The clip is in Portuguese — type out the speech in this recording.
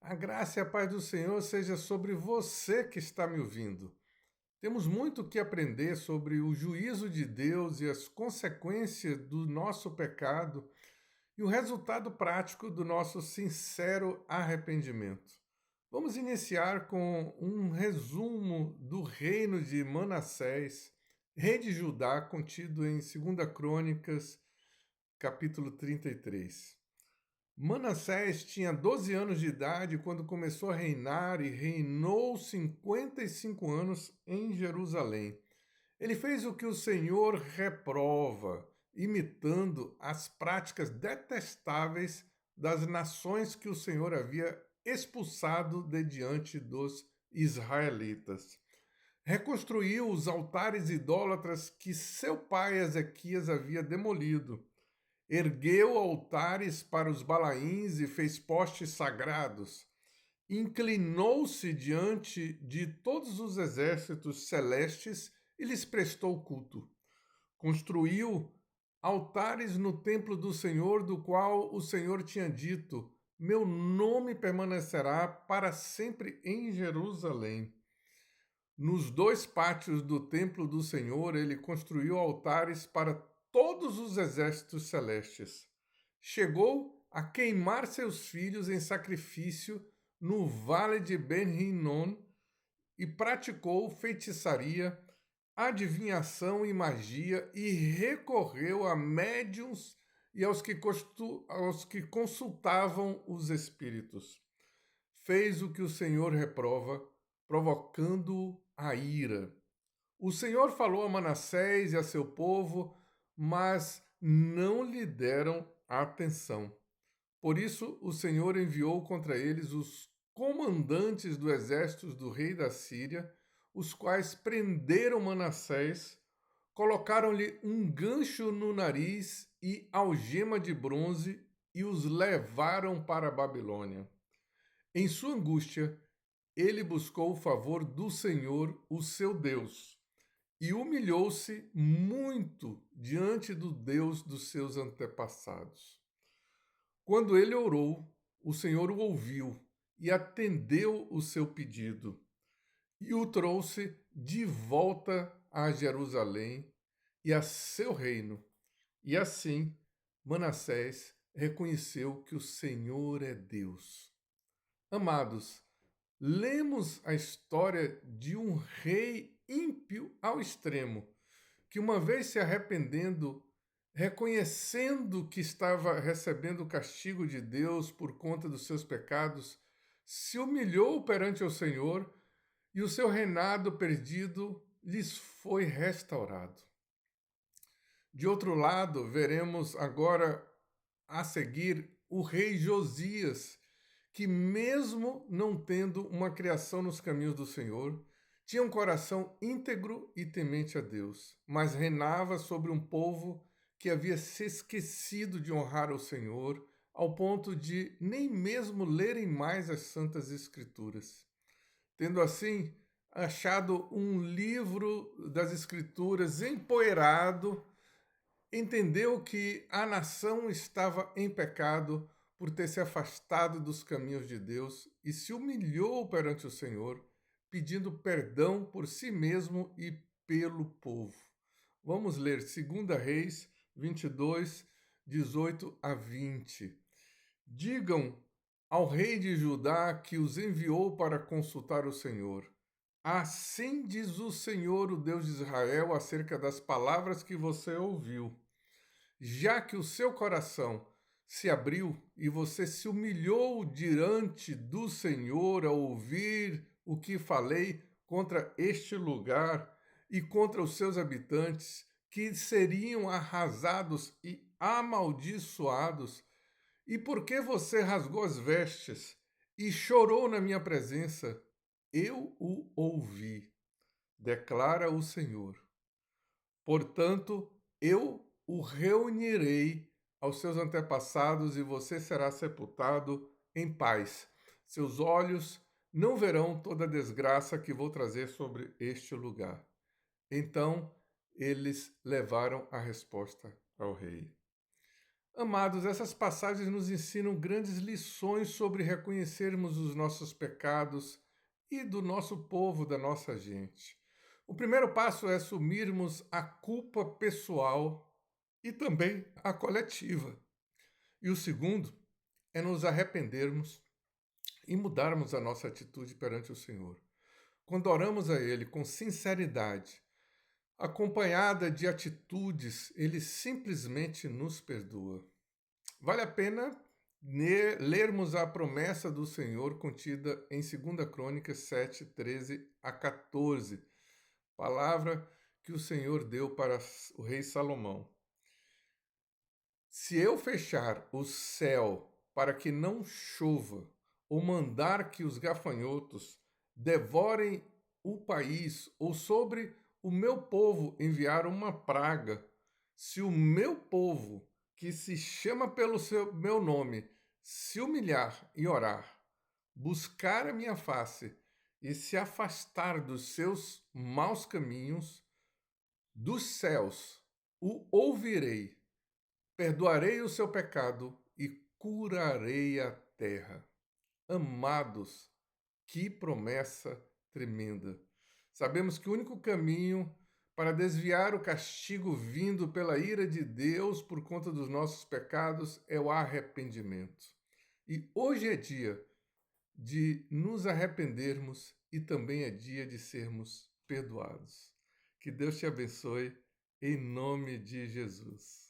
A graça e a paz do Senhor seja sobre você que está me ouvindo. Temos muito que aprender sobre o juízo de Deus e as consequências do nosso pecado e o resultado prático do nosso sincero arrependimento. Vamos iniciar com um resumo do reino de Manassés, rei de Judá, contido em 2 Crônicas, capítulo 33. Manassés tinha 12 anos de idade quando começou a reinar e reinou 55 anos em Jerusalém. Ele fez o que o Senhor reprova, imitando as práticas detestáveis das nações que o Senhor havia expulsado de diante dos israelitas. Reconstruiu os altares idólatras que seu pai Ezequias havia demolido. Ergueu altares para os Balaíns e fez postes sagrados. Inclinou-se diante de todos os exércitos celestes e lhes prestou culto. Construiu altares no templo do Senhor, do qual o Senhor tinha dito: Meu nome permanecerá para sempre em Jerusalém. Nos dois pátios do templo do Senhor, ele construiu altares para todos os exércitos celestes. Chegou a queimar seus filhos em sacrifício no vale de Ben-Hinnom e praticou feitiçaria, adivinhação e magia e recorreu a médiuns e aos que consultavam os espíritos. Fez o que o Senhor reprova, provocando a ira. O Senhor falou a Manassés e a seu povo, mas não lhe deram atenção. Por isso, o Senhor enviou contra eles os comandantes do exército do rei da Síria, os quais prenderam Manassés, colocaram-lhe um gancho no nariz e algema de bronze e os levaram para a Babilônia. Em sua angústia, ele buscou o favor do Senhor, o seu Deus, e humilhou-se muito diante do Deus dos seus antepassados. Quando ele orou, o Senhor o ouviu e atendeu o seu pedido, e o trouxe de volta a Jerusalém e a seu reino. E assim, Manassés reconheceu que o Senhor é Deus. Amados, lemos a história de um rei ímpio ao extremo, que uma vez se arrependendo, reconhecendo que estava recebendo o castigo de Deus por conta dos seus pecados, se humilhou perante o Senhor e o seu reinado perdido lhes foi restaurado. De outro lado, veremos agora a seguir o rei Josias, que, mesmo não tendo uma criação nos caminhos do Senhor, tinha um coração íntegro e temente a Deus, mas reinava sobre um povo que havia se esquecido de honrar o Senhor, ao ponto de nem mesmo lerem mais as Santas Escrituras. Tendo assim achado um livro das Escrituras empoeirado, entendeu que a nação estava em pecado por ter se afastado dos caminhos de Deus e se humilhou perante o Senhor, pedindo perdão por si mesmo e pelo povo. Vamos ler 2 Reis 22, 18 a 20. Digam ao rei de Judá que os enviou para consultar o Senhor. Assim diz o Senhor, o Deus de Israel, acerca das palavras que você ouviu. Já que o seu coração se abriu e você se humilhou diante do Senhor ao ouvir o que falei contra este lugar e contra os seus habitantes, que seriam arrasados e amaldiçoados, e porque você rasgou as vestes e chorou na minha presença, eu o ouvi, declara o Senhor. Portanto, eu o reunirei aos seus antepassados e você será sepultado em paz. Seus olhos não verão toda a desgraça que vou trazer sobre este lugar. Então eles levaram a resposta ao rei. Amados, essas passagens nos ensinam grandes lições sobre reconhecermos os nossos pecados e do nosso povo, da nossa gente. O primeiro passo é assumirmos a culpa pessoal e também a coletiva. E o segundo é nos arrependermos e mudarmos a nossa atitude perante o Senhor. Quando oramos a Ele com sinceridade, acompanhada de atitudes, Ele simplesmente nos perdoa. Vale a pena lermos a promessa do Senhor contida em 2 Crônicas 7, 13 a 14, palavra que o Senhor deu para o rei Salomão. Se eu fechar o céu para que não chova, ou mandar que os gafanhotos devorem o país, ou sobre o meu povo enviar uma praga, se o meu povo, que se chama pelo meu nome, se humilhar e orar, buscar a minha face e se afastar dos seus maus caminhos, dos céus o ouvirei, perdoarei o seu pecado e curarei a terra. Amados, que promessa tremenda! Sabemos que o único caminho para desviar o castigo vindo pela ira de Deus por conta dos nossos pecados é o arrependimento. E hoje é dia de nos arrependermos e também é dia de sermos perdoados. Que Deus te abençoe, em nome de Jesus.